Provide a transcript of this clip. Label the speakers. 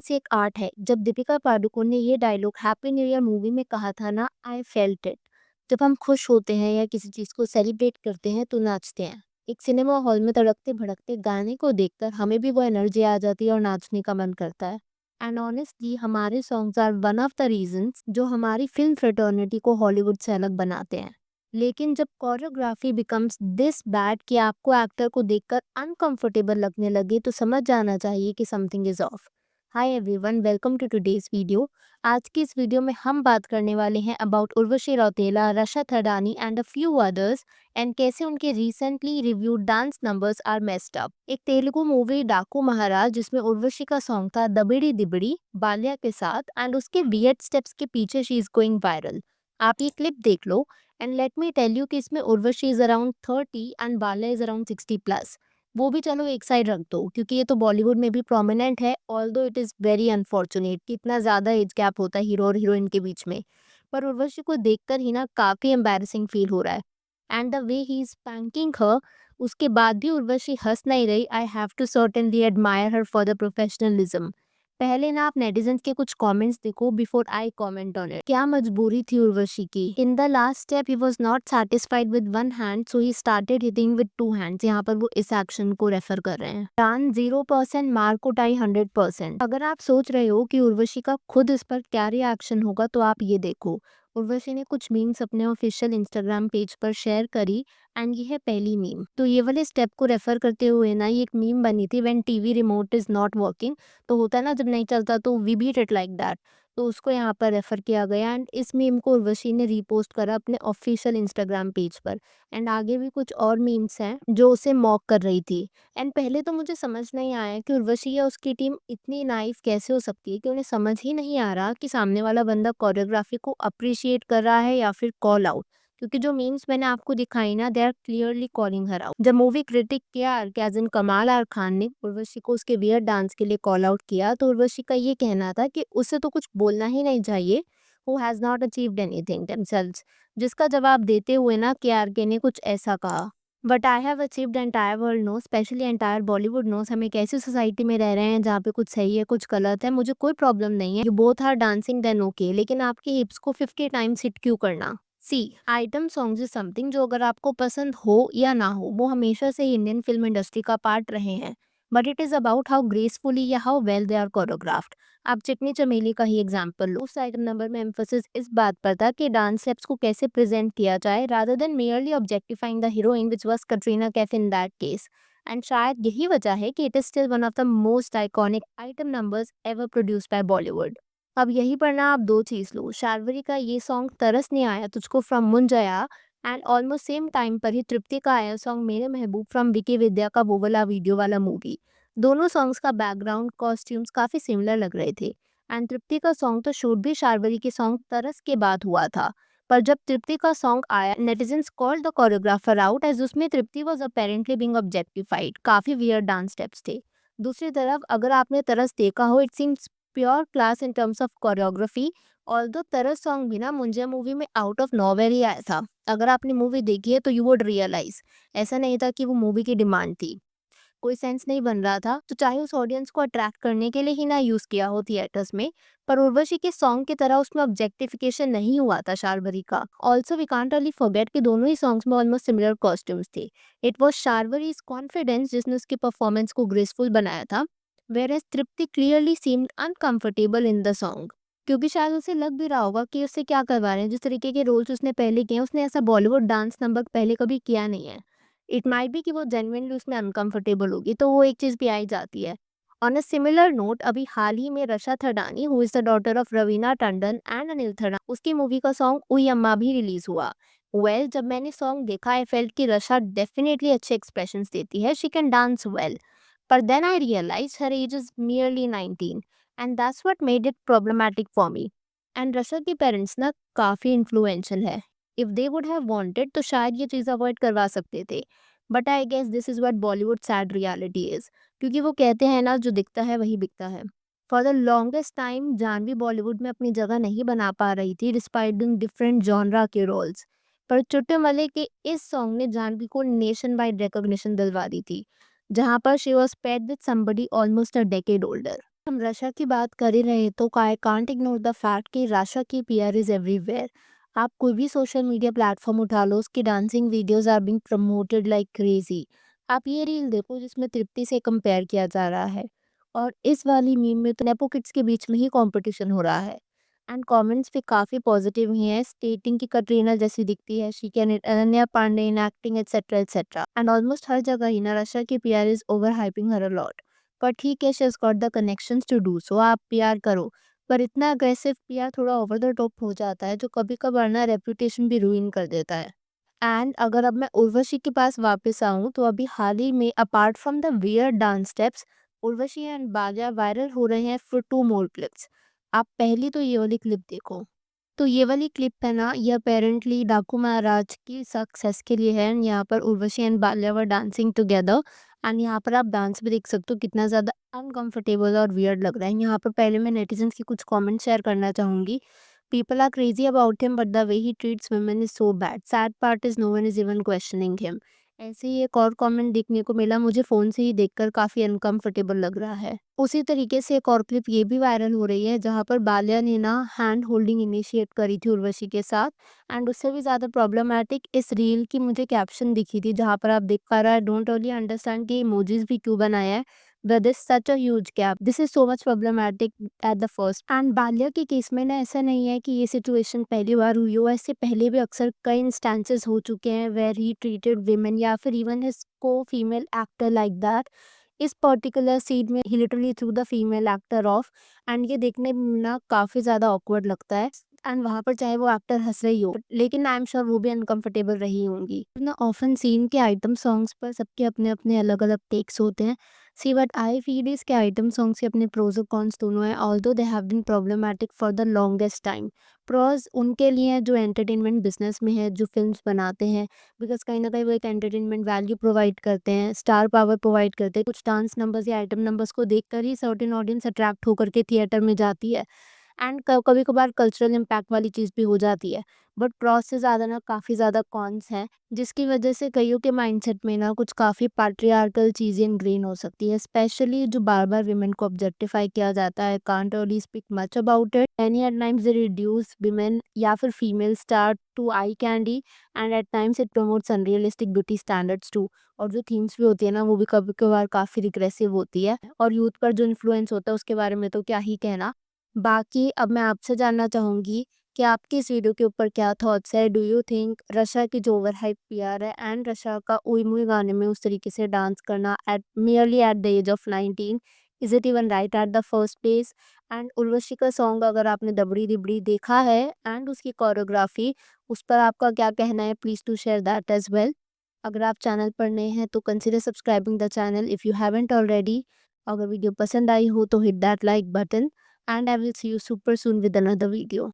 Speaker 1: से एक आर्ट है। जब दीपिका पादुकोण ने ये dialogue Happy New Year movie में कहा था ना, आई फेल्ट इट। जब हम खुश होते हैं या किसी चीज़ को सेलिब्रेट करते हैं तो नाचते हैं। एक सिनेमा हॉल में तड़कते भड़कते गाने को देखकर हमें भी वो एनर्जी आ जाती है और नाचने का मन करता है। एंड ऑनेस्टली हमारे songs are one of the reasons जो हमारी फिल्म फ्रेटर्निटी को हॉलीवुड से अलग बनाते हैं। लेकिन जब कोरियोग्राफी बिकम्स दिस बैड कि आपको एक्टर को देखकर अनकंफर्टेबल लगने लगे तो समझ जाना चाहिए कि something is off. Hi everyone, welcome to today's video. आज की इस वीडियो में हम बात करने वाले हैं about Urvashi Rautela, Rasha Thadani and a few others and कैसे उनके recently reviewed dance numbers are messed up. एक तेलुगु मूवी डाकू महाराज जिसमें उर्वशी का सॉन्ग था दबिड़ी दिबड़ी बाल्या के साथ एंड उसके वियर्ड स्टेप्स के पीछे शी इज गोइंग वायरल। आप ये क्लिप देख लो and let me tell you कि इसमें Urvashi is around 30 and Balayya is around 60+। वो भी चलो एक साइड रख दो क्योंकि ये तो बॉलीवुड में भी प्रोमिनेंट है, although it is very unfortunate कि इतना ज़्यादा एज गैप होता है हीरो और हीरोइन के बीच में। पर उर्वशी को देखकर ही ना काफ़ी एम्बैरेसिंग फील हो रहा है। And the way he is spanking her, उसके बाद भी उर्वशी हंस नहीं रही। I have to certainly admire her for the professionalism. पहले ना आप नेटिजन्स के कुछ कमेंट्स देखो before I comment on it. क्या मजबूरी थी उर्वशी की। In the last step he was not satisfied with one hand so he started hitting with two hands. यहाँ पर वो इस एक्शन को रेफर कर रहे हैं। डान 0% मार्क को टाई 100%। अगर आप सोच रहे हो कि उर्वशी का खुद इस पर क्या रिएक्शन होगा तो आप ये देखो। उर्वशी ने कुछ मीम्स अपने ऑफिशियल इंस्टाग्राम पेज पर शेयर करी एंड ये है पहली मीम। तो ये वाले स्टेप को रेफर करते हुए ना ये एक मीम बनी थी, when TV remote is not working. तो होता है ना जब नहीं चलता तो we beat it like that. तो उसको यहाँ पर रेफर किया गया एंड इस मीम को उर्वशी ने रीपोस्ट करा अपने ऑफिशियल इंस्टाग्राम पेज पर। एंड आगे भी कुछ और मीम्स हैं जो उसे मॉक कर रही थी। एंड पहले तो मुझे समझ नहीं आया कि उर्वशी या उसकी टीम इतनी नाइफ कैसे हो सकती है कि उन्हें समझ ही नहीं आ रहा कि सामने वाला बंदा कोरियोग्राफी को अप्रिशिएट कर रहा है या फिर कॉल आउट। क्योंकि जो मीम्स मैंने आपको दिखाई ना, they are clearly calling her out. जब मूवी क्रिटिक के as in Kamaal R Khan ने उर्वशी को उसके वियर्ड डांस के लिए कॉल आउट किया तो उर्वशी का ये कहना था कि उसे तो कुछ बोलना ही नहीं चाहिए, who has not achieved anything themselves। जिसका जवाब देते हुए ना के ने कुछ ऐसा कहा, but I have achieved, entire world know, specially entire Bollywood knows, हम एक ऐसी सोसाइटी में रह रहे हैं जहाँ पे कुछ सही है कुछ गलत है। मुझे कोई प्रॉब्लम नहीं है, you both are dancing then okay, लेकिन आपकी हिप्स को 50 टाइम्स हिट क्यों करना। See, item songs is something जो अगर आपको पसंद हो या ना हो वो हमेशा से ही इंडियन फिल्म इंडस्ट्री का पार्ट रहे हैं। But it is about how gracefully या how well they are choreographed. आप चिकनी चमेली का ही एग्जाम्पल लो। उस आइटम नंबर में एम्फोसिस इस बात पर था कि डांस स्टेप्स को कैसे प्रेजेंट किया जाए rather than merely objectifying the heroine which was Katrina Kaif in that case. And शायद यही वजह है कि it is still one of the most iconic item numbers ever produced by Bollywood. अब यही पर ना आप दो चीज़ लो, शार्वरी का ये सॉन्ग तरस नहीं आया तुझको from Munjya and almost same time पर ही तृप्ति का आया सॉन्ग मेरे महबूब फ्रॉम विकी विद्या का वो वाला वीडियो वाला मूवी। दोनों सॉन्ग्स का बैकग्राउंड कॉस्ट्यूम्स काफ़ी सिमिलर लग रहे थे। एंड तृप्ति का सॉन्ग तो शूट भी शार्वरी के सॉन्ग तरस के बाद हुआ था। पर जब तृप्ति का सॉन्ग आया netizens called the choreographer out as उसमें Tripti was apparently being objectified. काफ़ी वियर्ड डांस स्टेप्स थे। दूसरी तरफ अगर आपने तरस देखा हो, it seems pure class in terms of choreography. Although Taras song भी ना मुंजिया मूवी में आउट ऑफ नोवेयर ही आया था। अगर आपने मूवी देखी है तो यू वुड रियलाइज ऐसा नहीं था कि वो मूवी की डिमांड थी, कोई सेंस नहीं बन रहा था, तो चाहे उस ऑडियंस को अट्रैक्ट करने के लिए ही ना यूज किया हो थिएटर्स में। पर उर्वशी के सॉन्ग की तरह उसमें ऑब्जेक्टिफिकेशन नहीं हुआ था शार्वरी का। Also we can't really forget कि दोनों ही सॉन्ग्स में ऑलमोस्ट सिमिलर कॉस्ट्यूम्स थे। इट वॉज शार्वरीज कॉन्फिडेंस जिसने उसकी परफॉर्मेंस को ग्रेसफुल बनाया था, whereas Tripti clearly seemed uncomfortable in the song। क्योंकि शायद उसे लग भी रहा होगा कि उससे क्या करवा रहे हैं, जिस तरीके के रोल्स उसने पहले किए हैं, उसने ऐसा बॉलीवुड डांस नंबर पहले कभी किया नहीं है। इट माइट बी कि वो जेन्युइनली उसमें अनकंफर्टेबल होगी, तो वो एक चीज़ भी आ ही जाती है। ऑन अ सिमिलर नोट अभी हाल ही में Rasha Thadani who is the daughter of Raveena Tandon and Anil Thada, उसकी मूवी का सॉन्ग उई अम्मा भी रिलीज हुआ। जब मैंने सॉन्ग देखा आई फेल्ट कि रशा डेफिनेटली अच्छे एक्सप्रेशंस देती है, she can dance well. But then I realized her age is merely 19 and that's what made it problematic for me. And Rasha के पेरेंट्स ना काफ़ी इन्फ्लुएंशियल है। If they would have wanted तो शायद ये चीज़ अवॉइड करवा सकते थे। But I guess this is what Bollywood sad reality is. क्योंकि वो कहते हैं ना जो दिखता है वही बिकता है। For the longest time Janhvi Bollywood में अपनी जगह नहीं बना पा रही थी डिस्पाइट डूइंग डिफरेंट जॉनरा के रोल्स। पर चुट्टे मले के इस सॉन्ग ने जानवी को नेशन वाइड रिकॉग्निशन दिलवा दी थी, जहाँ पर she was paid with somebody almost a decade older. हम रशा की बात कर ही रहे तो I can't ignore the fact कि रशा की पीआर इज एवरीवेयर। आप कोई भी सोशल मीडिया प्लेटफॉर्म उठा लो, उसकी dancing videos are being promoted like crazy. आप ये रील देखो जिसमें तृप्ति से कंपेयर किया जा रहा है, और इस वाली मीम में तो नेपो किड्स के बीच में ही कंपटीशन हो रहा है। एंड कमेंट्स भी काफ़ी पॉजिटिव ही है, स्टेटिंग की कटरीना जैसी दिखती है, she can Ananya Panday in acting etcetera etcetera. And almost हर जगह ही ना रशा की PR is over hyping her a lot. पर ठीक है, she has got the connections to do so, आप पीआर करो। पर इतना अग्रेसिव पीआर थोड़ा ओवर द टॉप हो जाता है, जो कभी-कभार ना रेपुटेशन भी रूइन कर देता है। एंड अगर अब मैं उर्वशी के पास वापस आऊँ, तो अभी हाल ही में apart from the weird dance steps, Urvashi and Ballia viral हो रहे हैं फॉर 2 मोर क्लिप्स। आप पहली तो ये वाली क्लिप देखो। तो ये वाली क्लिप है ना, ये अपेरेंटली डाकू महाराज की सक्सेस के लिए है, एंड यहाँ पर Urvashi and Balya were dancing together. And यहाँ पर आप डांस भी देख सकते हो, कितना ज़्यादा अनकंफर्टेबल और वियर्ड लग रहा है। यहाँ पर पहले मैं नेटिजन्स की कुछ कमेंट शेयर करना चाहूँगी। People are crazy about him but the way he treats women is so bad. Sad part is no one is even questioning him. ऐसे ही एक और कमेंट देखने को मिला मुझे, फ़ोन से ही देखकर काफ़ी अनकंफर्टेबल लग रहा है। उसी तरीके से एक और क्लिप ये भी वायरल हो रही है, जहाँ पर बाल्या ने ना हैंड होल्डिंग इनिशिएट करी थी उर्वशी के साथ। एंड उससे भी ज़्यादा प्रॉब्लमैटिक इस रील की मुझे कैप्शन दिखी थी, जहाँ पर आप देख पा रहे हैं, आई डोंट रियली अंडरस्टैंड कि इमोजीज भी क्यों बनाया है, but this such a huge gap, this is so much problematic eight the first. And Balya के केस में ना ऐसा नहीं है कि ये सिचुएशन पहली बार हुई हो, ऐसे पहले भी अक्सर कई इंस्टेंसेस हो चुके हैं वेयर ही ट्रीटेड विमेन या फिर even his co female actor like that. इस पर्टिकुलर सीन में ही literally threw the female actor off, and ये देखने में ना काफ़ी ज़्यादा ऑकवर्ड लगता है। एंड वहाँ पर चाहे वो एक्टर हंस रही हो, लेकिन आई एम श्योर वो भी अनकंफर्टेबल रही होंगी ना। ऑफन सीन के आइटम सॉन्ग्स पर सबके अपने अपने अलग अलग टेक्स होते हैं। See what I feel is के आइटम सॉन्ग्स के अपने प्रोज और कॉन्स दोनों हैं, although they have been problematic for the longest time. Pros उनके लिए हैं जो एंटरटेनमेंट बिजनेस में है, जो फिल्म्स बनाते हैं, बिकॉज कहीं ना कहीं वो एक एंटरटेनमेंट वैल्यू प्रोवाइड करते हैं, स्टार पावर प्रोवाइड करते हैं। कुछ डांस नंबर्स या आइटम नंबर्स को देखकर ही सर्टेन ऑडियंस अट्रैक्ट होकर के थिएटर में जाती है। एंड कभी कभार कल्चरल इम्पैक्ट वाली चीज़ भी हो जाती है। बट प्रॉस से ज़्यादा ना काफ़ी ज़्यादा कॉन्स हैं, जिसकी वजह से कईयों के माइंडसेट में ना कुछ काफ़ी पैट्रियार्कल चीज़ें इनग्रेन हो सकती है, स्पेशली जो बार बार विमेन को ऑब्जेक्टिफाई किया जाता है। Can't really speak much about it, any at times they reduce women या फिर female star to eye candy, and at times it promotes unrealistic beauty standards too. और जो थीम्स भी होती है ना, वो भी कभी कभार काफ़ी रिग्रेसिव होती है, और यूथ पर जो इन्फ्लुएंस होता है उसके बारे में तो क्या ही कहना। बाकी अब मैं आपसे जानना चाहूँगी कि आपके इस वीडियो के ऊपर क्या थॉट्स है? डू यू थिंक रशा की जो ओवर हाइप पीआर है एंड रशा का ओई मुई गाने में उस तरीके से डांस करना at merely at the age of 19, is it even right at the first place? And Urvashi का सॉन्ग अगर आपने दबड़ी दिबड़ी देखा है एंड उसकी कोरियोग्राफी, उस पर आपका क्या कहना है? Please to share that as well. अगर आप चैनल पर नए हैं तो consider subscribing the channel if you haven't already. अगर वीडियो पसंद आई हो तो hit that like button, and I will see you super soon with another video.